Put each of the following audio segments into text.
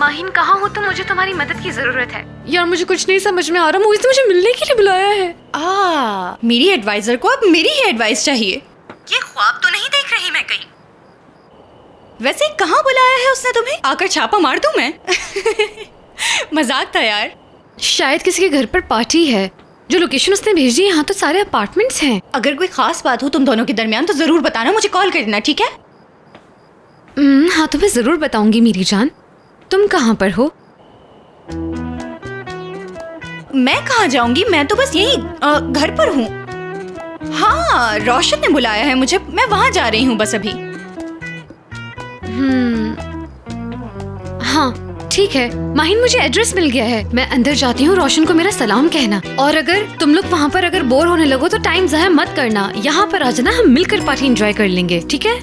माहिन कहाँ हो तुम? मुझे तुम्हारी मदद की जरूरत है। यार मुझे कुछ नहीं समझ में आ रहा, मोहित ने मुझे मिलने के लिए बुलाया है। मेरी एडवाइजर को अब मेरी ही एडवाइस चाहिए। ये ख्वाब तो नहीं देख रही मैं कहीं। वैसे कहाँ बुलाया है उसने तुम्हें? आकर छापा मार दूं मैं? मजाक था यार। शायद किसी के घर पर पार्टी है। जो लोकेशन उसने भेजी है, यहाँ तो सारे अपार्टमेंट्स हैं। अगर कोई खास बात हो तुम दोनों के दरमियान तो जरूर बताना, मुझे कॉल कर देना, ठीक है? हाँ तुम्हें जरूर बताऊंगी मेरी जान। तुम कहाँ पर हो? मैं कहाँ जाऊंगी, मैं तो बस यही घर पर हूँ। हाँ, रोशन ने बुलाया है मुझे, मैं वहाँ जा रही हूँ बस अभी। हाँ ठीक है माहिन, मुझे एड्रेस मिल गया है। मैं अंदर जाती हूँ, रोशन को मेरा सलाम कहना। और अगर तुम लोग वहाँ पर अगर बोर होने लगो तो टाइम ज़ाया मत करना, यहाँ पर आ जाना, हम मिलकर पार्टी एंजॉय कर लेंगे, ठीक है?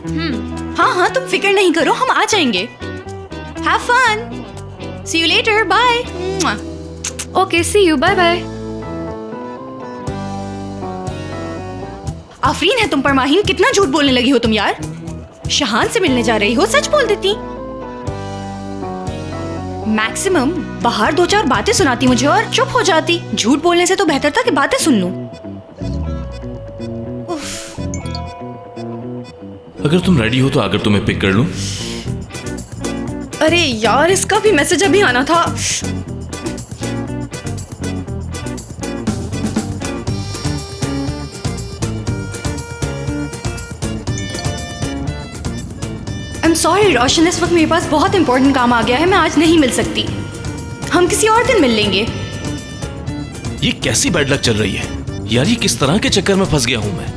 हाँ तुम फिक्र नहीं करो, हम आ जाएंगे। Have fun, see you later, bye. Okay see you, bye bye. आफरीन है तुम पर माहिन, कितना झूठ बोलने लगी हो तुम यार। शहान से मिलने जा रही हो, सच बोल देती। मैक्सिमम बाहर 2-4 बातें सुनाती मुझे और चुप हो जाती। झूठ बोलने से तो बेहतर था कि बातें सुन लूं। अगर तुम रेडी हो तो आकर तुम्हें पिक कर लूं। अरे यार, इसका भी मैसेज अभी आना था। I'm sorry रोशन, इस वक्त मेरे पास बहुत इंपॉर्टेंट काम आ गया है, मैं आज नहीं मिल सकती। हम किसी और दिन मिल लेंगे। ये कैसी बैड लक चल रही है यार, ये किस तरह के चक्कर में फंस गया हूं मैं।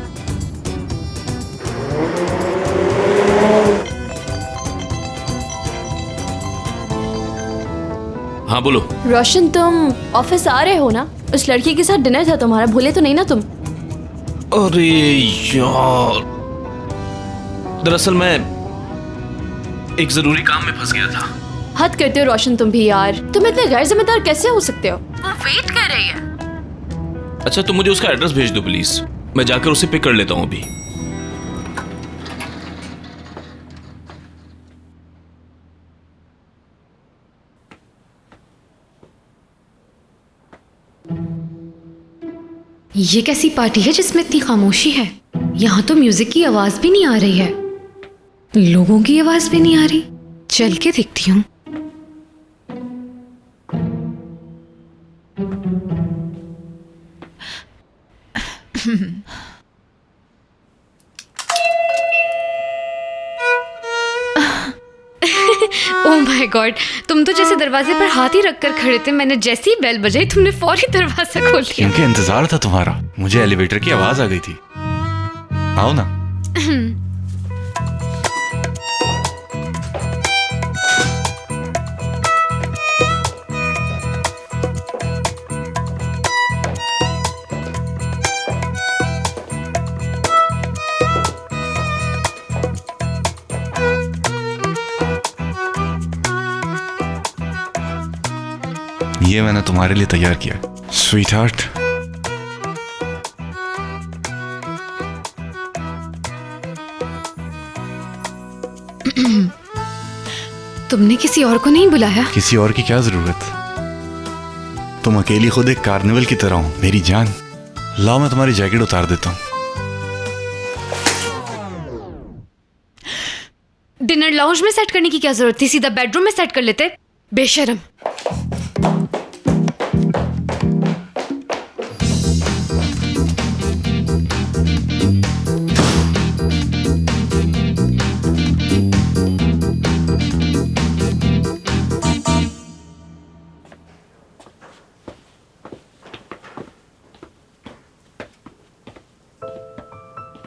हाँ बोलो। रोशन तुम ऑफिस आ रहे हो ना? उस लड़की के साथ डिनर था तुम्हारा, भूले तो नहीं ना तुम? अरे यार, दरअसल मैं एक जरूरी काम में फंस गया था। हद करते हो रोशन तुम भी यार, तुम इतने गैर जिम्मेदार कैसे हो सकते हो? वो वेट कर रही है। अच्छा तुम मुझे उसका एड्रेस भेज दो प्लीज, मैं जाकर उसे पिक कर लेता हूँ अभी। ये कैसी पार्टी है जिसमें इतनी खामोशी है? यहाँ तो म्यूजिक की आवाज भी नहीं आ रही है, लोगों की आवाज भी नहीं आ रही। चल के देखती हूँ। ओह माय गॉड, तुम तो जैसे दरवाजे पर हाथ ही रखकर खड़े थे। मैंने जैसे ही बेल बजाई तुमने फौरी दरवाजा खोल दिया। क्योंकि इंतजार था तुम्हारा, मुझे एलिवेटर की आवाज आ गई थी। आओ ना। ये मैंने तुम्हारे लिए तैयार किया, स्वीट हार्ट। तुमने किसी और को नहीं बुलाया? किसी और की क्या जरूरत, तुम अकेली खुद एक कार्निवल की तरह हो मेरी जान। लाओ मैं तुम्हारी जैकेट उतार देता हूँ। डिनर लाउंज में सेट करने की क्या जरूरत थी, सीधा बेडरूम में सेट कर लेते। बेशरम।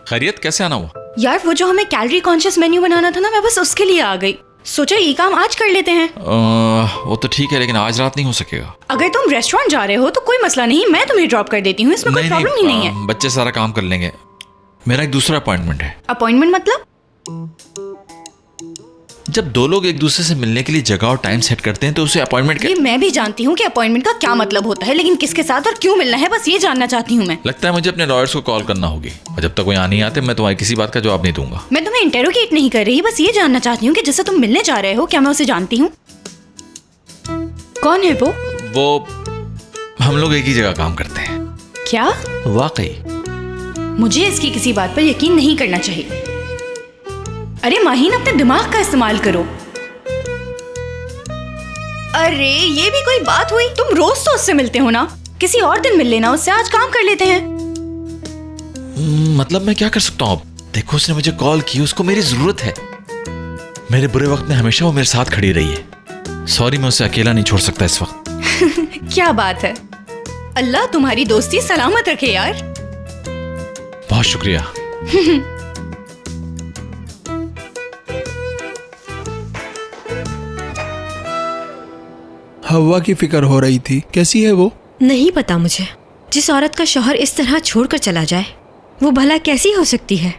खैरियत, कैसे आना हुआ? यार वो जो हमें कैलोरी कॉन्शियस मेन्यू बनाना था ना, मैं बस उसके लिए आ गई। सोचा ये काम आज कर लेते हैं। वो तो ठीक है, लेकिन आज रात नहीं हो सकेगा। अगर तुम रेस्टोरेंट जा रहे हो तो कोई मसला नहीं, मैं तुम्हें ड्रॉप कर देती हूँ, इसमें कोई प्रॉब्लम ही नहीं है। बच्चे सारा काम कर लेंगे। मेरा एक दूसरा अपॉइंटमेंट है। अपॉइंटमेंट मतलब? जब दो लोग एक दूसरे से मिलने के लिए जगह और टाइम सेट करते हैं तो उसे अपॉइंटमेंट ये मैं भी जानती हूँ कि अपॉइंटमेंट का क्या मतलब होता है, लेकिन किसके साथ और क्यों मिलना है, बस ये जानना चाहती हूँ मैं। लगता है मुझे अपने लॉयर्स को कॉल करना होगी, और जब तक कोई आ नहीं आते मैं तुम्हारी किसी बात का जवाब नहीं दूंगा। मैं तुम्हें इंटेरोगेट नहीं कर रही, बस ये जानना चाहती हूँ कि जिससे तुम मिलने जा रहे हो क्या मैं उसे जानती हूँ? कौन है वो हम लोग एक ही जगह काम करते हैं। क्या? वाकई। मुझे इसकी किसी बात पर यकीन नहीं करना चाहिए। अरे माहीन, अपने दिमाग का इस्तेमाल करो। अरे ये भी कोई बात हुई? तुम रोज तो उससे मिलते हो ना, किसी और दिन मिल लेना उससे, आज काम कर लेते हैं। मतलब मैं क्या कर सकता हूँ? देखो, उसने मुझे कॉल की, उसको मेरी जरूरत है। मेरे बुरे वक्त में हमेशा वो मेरे साथ खड़ी रही है। सॉरी, मैं उसे अकेला नहीं छोड़ सकता इस वक्त। क्या बात है। अल्लाह तुम्हारी दोस्ती सलामत रखे यार। बहुत शुक्रिया। हवा की फिक्र हो रही थी, कैसी है वो? नहीं पता मुझे। जिस औरत का शौहर इस तरह छोड़कर चला जाए, वो भला कैसी हो सकती है?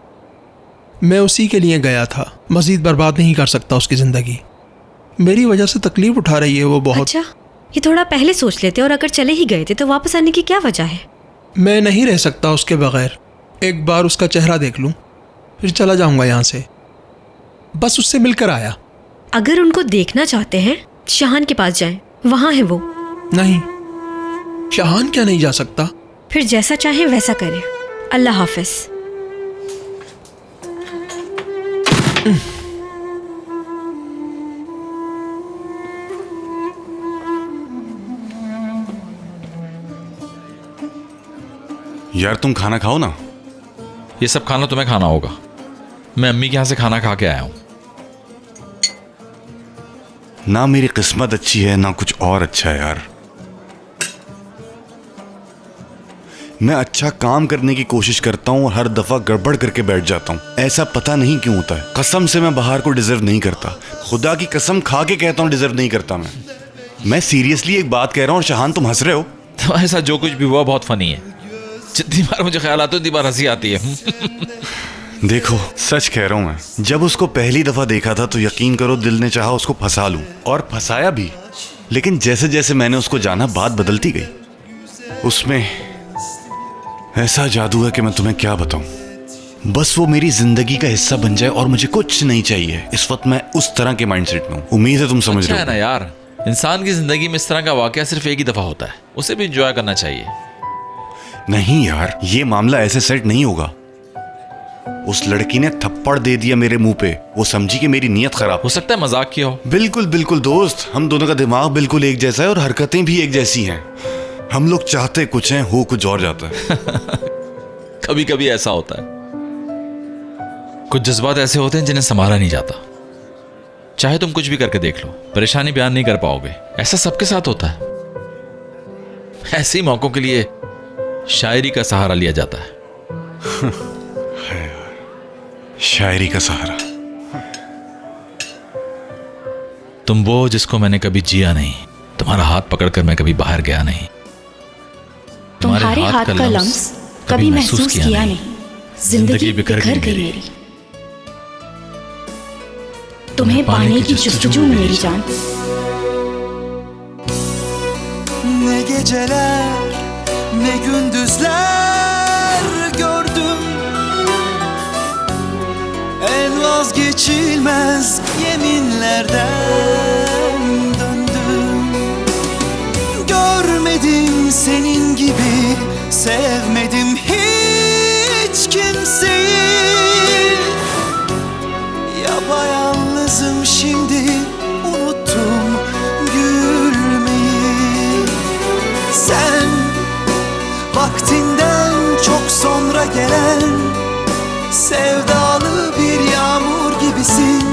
मैं उसी के लिए गया था, मजीद बर्बाद नहीं कर सकता उसकी जिंदगी। मेरी वजह से तकलीफ उठा रही है वो बहुत। अच्छा, ये थोड़ा पहले सोच लेते, और अगर चले ही गए थे तो वापस आने की क्या वजह है? मैं नहीं रह सकता उसके बगैर। एक बार उसका चेहरा देख लूं, फिर चला जाऊंगा यहाँ से। बस उससे मिलकर आया। अगर उनको देखना चाहते हैं, शाहान के पास जाएं, वहां है वो। नहीं, शाहान क्या नहीं जा सकता? फिर जैसा चाहे वैसा करें। अल्लाह हाफिज। यार तुम खाना खाओ ना। ये सब खाना तुम्हें खाना होगा। मैं अम्मी के यहाँ से खाना खा के आया हूँ। ना मेरी किस्मत अच्छी है, ना कुछ और अच्छा है यार। मैं अच्छा काम करने की कोशिश करता हूँ और हर दफा गड़बड़ करके बैठ जाता हूँ। ऐसा पता नहीं क्यों होता है। कसम से मैं बाहर को डिजर्व नहीं करता। खुदा की कसम खा के कहता हूँ, डिजर्व नहीं करता मैं सीरियसली एक बात कह रहा हूँ। और शाहान, तुम हंस रहे हो। तुम्हारे साथ जो कुछ भी हुआ बहुत फनी है। जितनी बार मुझे ख्याल आता है उतनी बार हंसी आती है। देखो, सच कह रहा हूं मैं। जब उसको पहली दफा देखा था तो यकीन करो दिल ने चाहा उसको फंसा लूं, और फंसाया भी। लेकिन जैसे जैसे मैंने उसको जाना, बात बदलती गई। उसमें ऐसा जादू है कि मैं तुम्हें क्या बताऊं। बस वो मेरी जिंदगी का हिस्सा बन जाए और मुझे कुछ नहीं चाहिए। इस वक्त मैं उस तरह के माइंडसेट में हूं। उम्मीद है तुम समझ रहे हो। अच्छा है ना यार, इंसान की जिंदगी में इस तरह का वाकया सिर्फ एक ही दफा होता है, उसे भी एंजॉय करना चाहिए। नहीं यार, ये मामला ऐसे सेट नहीं होगा। उस लड़की ने थप्पड़ दे दिया मेरे मुंह पे। वो समझी कि मेरी नीयत खराब। हो सकता है मजाक किया हो। बिल्कुल बिल्कुल दोस्त, हम दोनों का दिमाग बिल्कुल एक जैसा है और हरकतें भी एक जैसी हैं। हम लोग चाहते कुछ हैं, हो कुछ और जाता है। कभी कभी ऐसा होता है। कुछ जज्बात ऐसे होते हैं जिन्हें संभाला नहीं जाता। चाहे तुम कुछ भी करके देख लो, परेशानी बयान नहीं कर पाओगे। ऐसा सबके साथ होता है। ऐसे ही मौकों के लिए शायरी का सहारा लिया जाता है। शायरी का सहारा। तुम वो जिसको मैंने कभी जिया नहीं। तुम्हारा हाथ पकड़कर मैं कभी बाहर गया नहीं। तुम्हारे हाथ का लम्स कभी महसूस किया नहीं। जिंदगी बिखर गई मेरी। तुम्हें पाने की जुस्तजू में मेरी जान। Ne geceler, ne gündüzler gördüm. En vazgeçilmez yeminlerden döndüm. Görmedim senin gibi, sevmedim hiç kimseyi. Yapayalnızım şimdi, unuttum gülmeyi. Sen vaktinden çok sonra gelen sevdalı bir yağmur gibisin.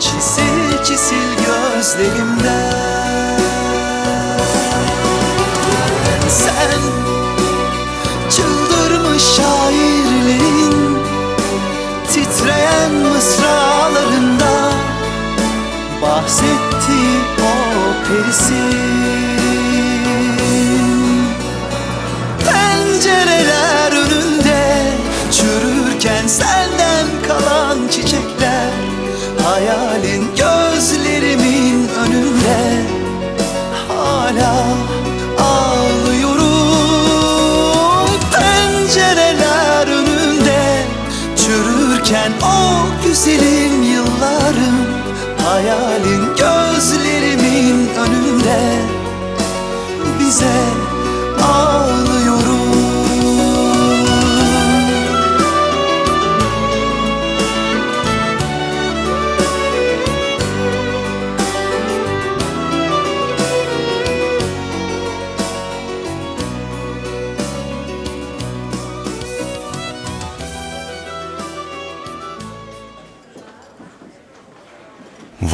Çisil çisil gözlerimden. Sen çıldırmış şairlerin titreyen mısralarında bahsetti o perisin. Pencereler önünde çürürken senden kalan çiçekler, hayalin gözlerimin önünde hala ağlıyorum. Pencereler önünde çürürken o güzelim yıllarım, hayalin gözlerimin önünde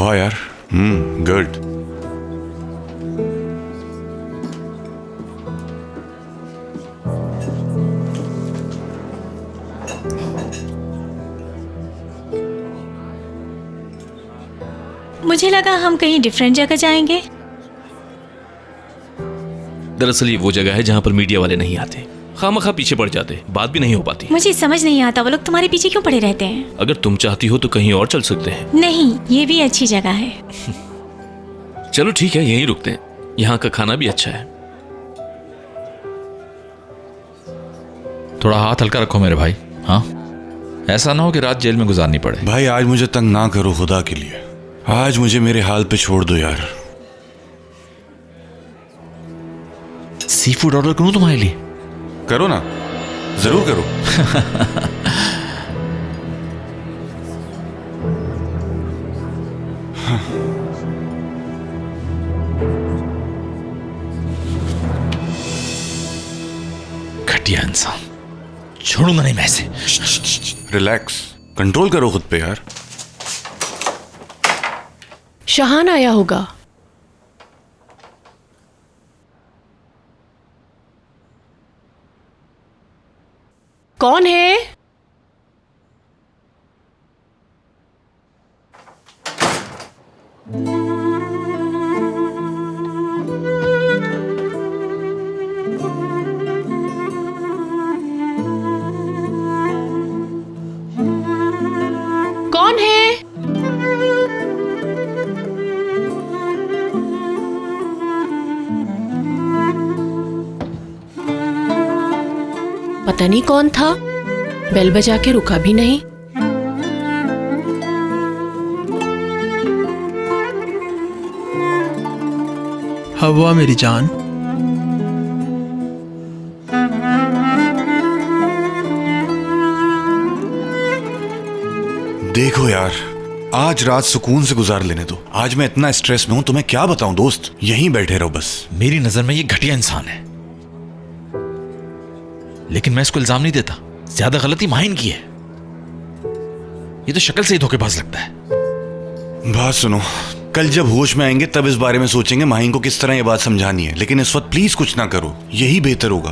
वाह यार, good. मुझे लगा हम कहीं different जगह जाएंगे। दरअसल ये वो जगह है जहाँ पर मीडिया वाले नहीं आते, खामखा पीछे पड़ जाते, बात भी नहीं हो पाती। मुझे समझ नहीं आता वो लोग तुम्हारे पीछे क्यों पड़े रहते हैं। अगर तुम चाहती हो तो कहीं और चल सकते हैं। नहीं, ये भी अच्छी जगह है। चलो ठीक है, यहीं रुकते हैं, यहाँ का खाना भी अच्छा है। थोड़ा हाथ हल्का रखो मेरे भाई। हाँ, ऐसा ना हो कि रात जेल में गुजारनी पड़े। भाई आज मुझे तंग ना करो खुदा के लिए, आज मुझे मेरे हाल पे छोड़ दो यार। सी फूड ऑर्डर करूं तुम्हारे लिए? करो ना, जरूर करो। घटिया इंसान, छोड़ूंगा नहीं मैं इसे। रिलैक्स, कंट्रोल करो खुद पे यार। शहान आया होगा। कौन है? कौन है? पता नहीं कौन था, बेल बजा के रुका भी नहीं। हवा मेरी जान, देखो यार, आज रात सुकून से गुजार लेने दो। आज मैं इतना स्ट्रेस में हूं, तुम्हें क्या बताऊं दोस्त, यहीं बैठे रहो बस। मेरी नजर में ये घटिया इंसान है, लेकिन मैं इसको इल्जाम नहीं देता। ज्यादा गलती माहिन की है। ये तो शक्ल से ही धोखेबाज लगता है। बात सुनो, कल जब होश में आएंगे तब इस बारे में सोचेंगे माहिन को किस तरह ये बात समझानी है, लेकिन इस वक्त प्लीज कुछ ना करो, यही बेहतर होगा।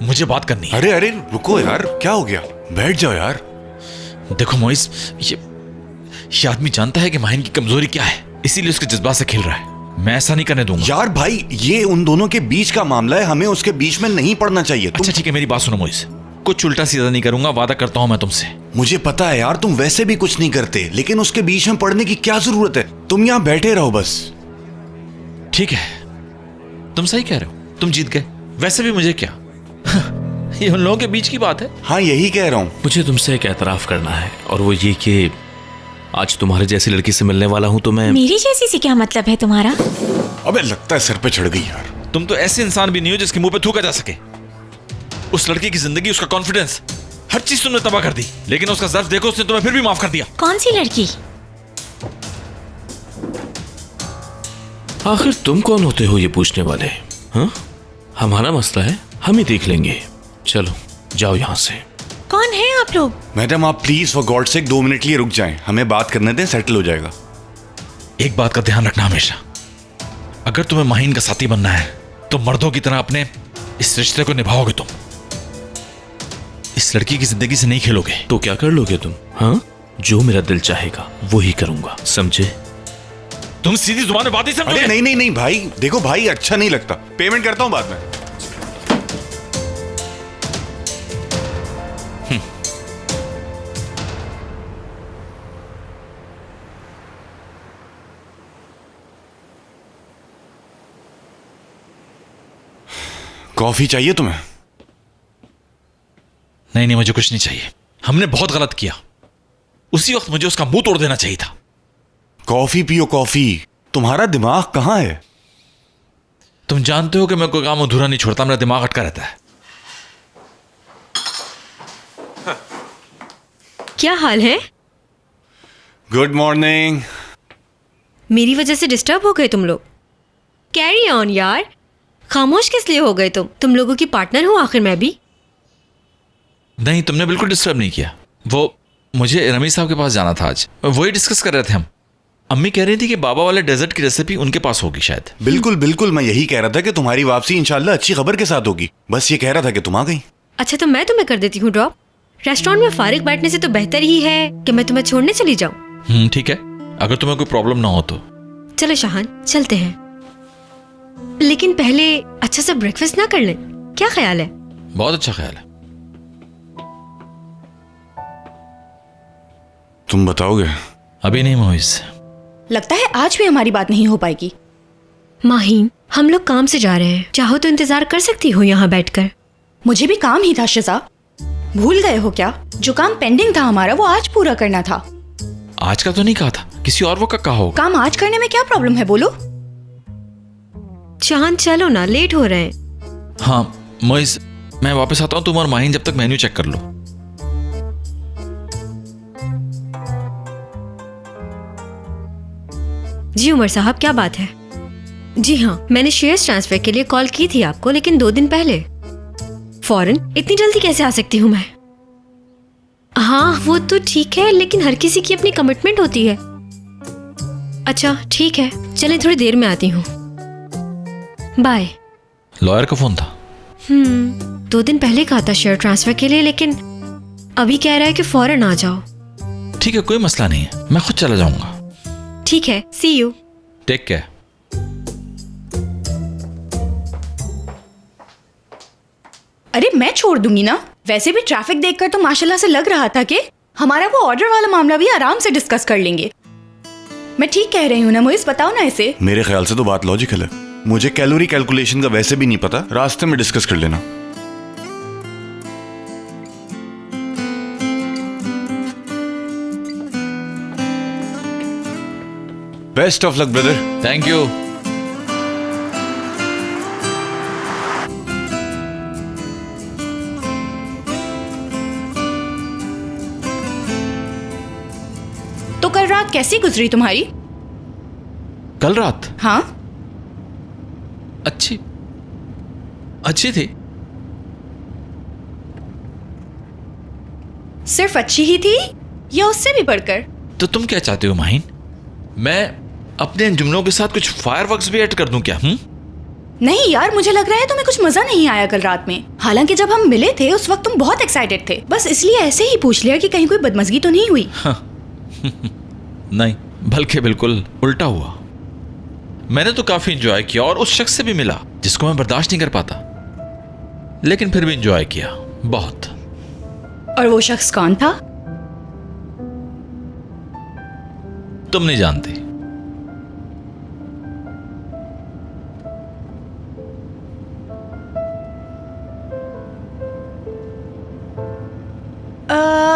मुझे बात करनी है। अरे अरे रुको यार, क्या हो गया, बैठ जाओ यार। देखो मोइस, ये आदमी जानता है कि माहिन की कमजोरी क्या है, इसीलिए उसके जज्बात से खेल रहा है। मैं ऐसा नहीं करने दूंगा। यार भाई, ये उन दोनों के बीच का मामला है, हमें उसके बीच में नहीं पड़ना चाहिए। अच्छा ठीक है, मेरी बात सुनो मोइस, कुछ उल्टा सीधा नहीं करूंगा, वादा करता हूं मैं तुमसे। मुझे पता है यार, तुम वैसे भी कुछ नहीं करते, लेकिन उसके बीच में पड़ने की क्या जरूरत है। तुम यहाँ बैठे रहो बस। ठीक है, तुम सही कह रहे हो, तुम जीत गए। वैसे भी मुझे क्या, ये उन लोगों के बीच की बात है। हाँ यही कह रहा हूँ। मुझे तुमसे एक एतराफ करना है, और वो ये कि आज तुम्हारे जैसी लड़की से मिलने वाला हूं तो मैं। मेरी जैसी से क्या मतलब है तुम्हारा? अबे लगता है सर पे चढ़ गई यार। तुम तो ऐसे इंसान भी नहीं हो जिसके मुंह पे थूका जा सके। उस लड़की की जिंदगी, उसका कॉन्फिडेंस, हर चीज तुमने तबाह कर दी, लेकिन उसका ज़र्फ देखो, उसने तुम्हें फिर भी माफ कर दिया। कौन सी लड़की? आखिर तुम कौन होते हो ये पूछने वाले? हाँ, हमारा मसला है, हम ही देख लेंगे। चलो जाओ यहाँ से। कौन है आप लोग? मैडम आप please for God sake 2 minute के लिए रुक जाएं, हमें बात करने दें, सेटल हो जाएगा। एक बात का ध्यान रखना हमेशा, अगर तुम्हें माहिन का साथी बनना है तो मर्दों की तरह अपने इस रिश्ते को निभाओगे। तुम इस लड़की की जिंदगी से नहीं खेलोगे। तो क्या कर लोगे तुम? हाँ, जो मेरा दिल चाहेगा वो ही करूंगा, समझे? तुम सीधी जुबान में बात नहीं समझोगे। अरे नहीं नहीं भाई, देखो भाई अच्छा नहीं लगता, पेमेंट करता हूं बाद में। कॉफी चाहिए तुम्हें? नहीं नहीं, मुझे कुछ नहीं चाहिए। हमने बहुत गलत किया, उसी वक्त मुझे उसका मुंह तोड़ देना चाहिए था। कॉफी पियो कॉफी, तुम्हारा दिमाग कहां है? तुम जानते हो कि मैं कोई काम अधूरा नहीं छोड़ता, मेरा दिमाग अटका रहता है। क्या हाल है? Good morning. मेरी वजह से डिस्टर्ब हो गए तुम लोग? कैरी ऑन यार, खामोश किस लिए हो गए तुम लोगों की पार्टनर हूं आखिर मैं भी। नहीं, तुमने बिल्कुल डिस्टर्ब नहीं किया। वो मुझे रमीज साहब के पास जाना था आज, वही डिस्कस कर रहे थे हम। अम्मी कह रही थी कि बाबा वाले डेजर्ट की रेसिपी उनके पास होगी शायद। बिल्कुल बिल्कुल, मैं यही कह रहा था कि तुम्हारी वापसी इंशाल्लाह अच्छी खबर के साथ होगी। बस ये कह रहा था कि तुम आ गई। अच्छा तो मैं तुम्हें कर देती हूँ ड्रॉप। रेस्टोरेंट में फारिग बैठने से तो बेहतर ही है कि मैं तुम्हें छोड़ने चली जाऊँ। ठीक है, अगर तुम्हें कोई प्रॉब्लम ना हो तो। चलो शाहान चलते हैं, लेकिन पहले अच्छा सा ब्रेकफास्ट ना कर लें? क्या ख्याल है? बहुत अच्छा ख्याल है। तुम बताओगे? अभी नहीं मोइज। लगता है आज भी हमारी बात नहीं हो पाएगी। माहीन, हम लोग काम से जा रहे हैं, चाहो तो इंतजार कर सकती हो यहाँ बैठकर। मुझे भी काम ही था शिजा, भूल गए हो क्या? जो काम पेंडिंग था हमारा वो आज पूरा करना था। आज का तो नहीं कहा था, किसी और वक्त का कहा होगा। काम आज करने में क्या प्रॉब्लम है बोलो? चांद चलो ना, लेट हो रहे हैं। हाँ मोइज, मैं वापस आता हूँ, तुम और माहीन जब तक मेन्यू चेक कर लो। जी उमर साहब, क्या बात है? जी हाँ, मैंने शेयर्स ट्रांसफर के लिए कॉल की थी आपको, लेकिन 2 दिन पहले। फौरन इतनी जल्दी कैसे आ सकती हूँ मैं? हाँ वो तो ठीक है, लेकिन हर किसी की अपनी कमिटमेंट होती है। अच्छा ठीक है, चलें थोड़ी देर में आती हूँ, बाय। लॉयर का फोन था? 2 दिन पहले कहा था शेयर ट्रांसफर के लिए, लेकिन अभी कह रहा है कि फौरन आ जाओ। ठीक है, कोई मसला नहीं है, मैं खुद चला जाऊंगा। ठीक है, सी यू। Take care. अरे मैं छोड़ दूंगी ना, वैसे भी ट्रैफिक देखकर तो माशाल्लाह से लग रहा था कि हमारा वो ऑर्डर वाला मामला भी आराम से डिस्कस कर लेंगे। मैं ठीक कह रही हूँ ना मोइज? बताओ ना इसे। मेरे ख्याल से तो बात लॉजिकल है। मुझे कैलोरी कैलकुलेशन का वैसे भी नहीं पता, रास्ते में डिस्कस कर लेना। Best of luck brother. Thank you. तो कल रात कैसी गुजरी तुम्हारी? कल रात? हाँ अच्छी थी। सिर्फ अच्छी ही थी या उससे भी बढ़कर? तो तुम क्या चाहते हो माहीन, मैं अपने इन जुमलों के साथ कुछ फायरवर्क्स भी ऐड कर दूं क्या? नहीं यार, मुझे लग रहा है तुम्हें कुछ मजा नहीं आया कल रात में। हालांकि जब हम मिले थे उस वक्त तुम बहुत एक्साइटेड थे, बस इसलिए ऐसे ही पूछ लिया कि कहीं कोई बदमजगी तो नहीं हुई। नहीं, बल्कि बिल्कुल उल्टा हुआ। मैंने तो काफी एंजॉय किया और उस शख्स से भी मिला जिसको मैं बर्दाश्त नहीं कर पाता, लेकिन फिर भी एंजॉय किया बहुत। और वो शख्स कौन था? तुम नहीं जानते।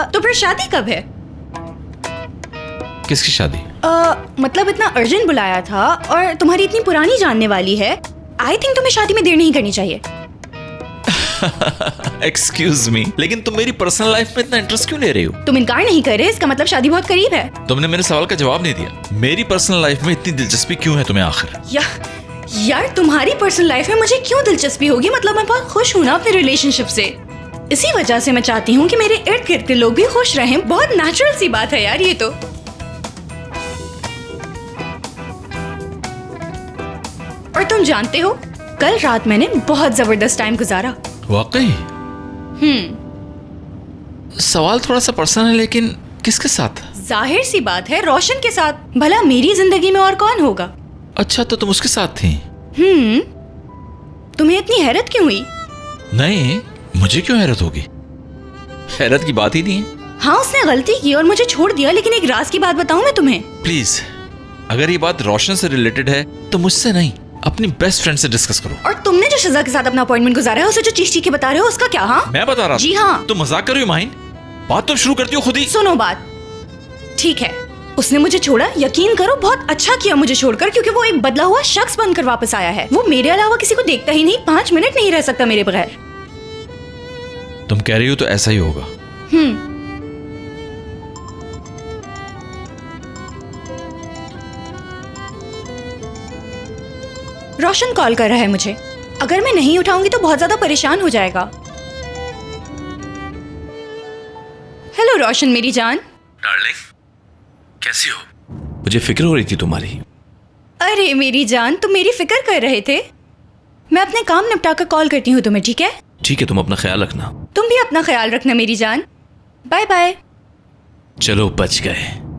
तो फिर शादी कब है? किसकी शादी? मतलब इतना अर्जेंट बुलाया था और तुम्हारी इतनी पुरानी जानने वाली है, आई थिंक तुम्हें शादी में देर नहीं करनी चाहिए। एक्सक्यूज मी, लेकिन तुम मेरी पर्सनल लाइफ में इतना इंटरेस्ट क्यों ले रही हो? तुम इनकार नहीं कर रहे, इसका मतलब शादी बहुत करीब है। तुमने मेरे सवाल का जवाब नहीं दिया। मेरी पर्सनल लाइफ में इतनी दिलचस्पी क्यों है तुम्हें आखिर? यार तुम्हारी पर्सनल लाइफ में मुझे क्यों दिलचस्पी होगी? मतलब मैं बहुत खुश हूँ ना अपने रिलेशनशिप से, इसी वजह से मैं चाहती हूँ कि मेरे इर्द गिर्द के लोग भी खुश रहें। बहुत नेचुरल सी बात है यार ये तो। और तुम जानते हो, कल रात मैंने बहुत जबरदस्त टाइम गुजारा। वाकई? सवाल थोड़ा सा पर्सनल है, लेकिन किसके साथ? जाहिर सी बात है, रोशन के साथ। भला मेरी जिंदगी में और कौन होगा? अच्छा, तो तुम उसके साथ थी? तुम्हें इतनी हैरत क्यों हुई? नहीं, मुझे क्यों हैरत होगी? हैरत की बात ही नहीं है। हाँ, उसने गलती की और मुझे छोड़ दिया, लेकिन एक राज की बात बताऊं मैं तुम्हें? प्लीज, अगर ये बात रोशन से रिलेटेड है तो मुझसे नहीं, अपनी बेस्ट फ्रेंड से डिस्कस करो। और तुमने जो शिजा के साथ अपना अपॉइंटमेंट गुजारा है, उसे जो चीख चीख के बता रहे हो, उसका क्या? हाँ मैं बता रहा जी हाँ। तुम मजाक कर रही हो माहिन? बात तुम शुरू करती हो खुद ही। सुनो बात, ठीक है, उसने मुझे छोड़ा, यकीन करो बहुत अच्छा किया मुझे छोड़कर, क्योंकि वो एक बदला हुआ शख्स बनकर वापस आया है। वो मेरे अलावा किसी को देखता ही नहीं, 5 मिनट नहीं रह सकता मेरे बगैर। तुम कह रही हो तो ऐसा ही होगा। रोशन कॉल कर रहा है मुझे, अगर मैं नहीं उठाऊंगी तो बहुत ज्यादा परेशान हो जाएगा। हेलो रोशन मेरी जान। डार्लिंग, कैसी हो? मुझे फिक्र हो रही थी तुम्हारी। अरे मेरी जान, तुम मेरी फिक्र कर रहे थे? मैं अपने काम निपटा कर कॉल करती हूँ तुम्हें, ठीक है? ठीक है, तुम अपना ख्याल रखना। तुम भी अपना ख्याल रखना मेरी जान। Bye bye. चलो, बच गए।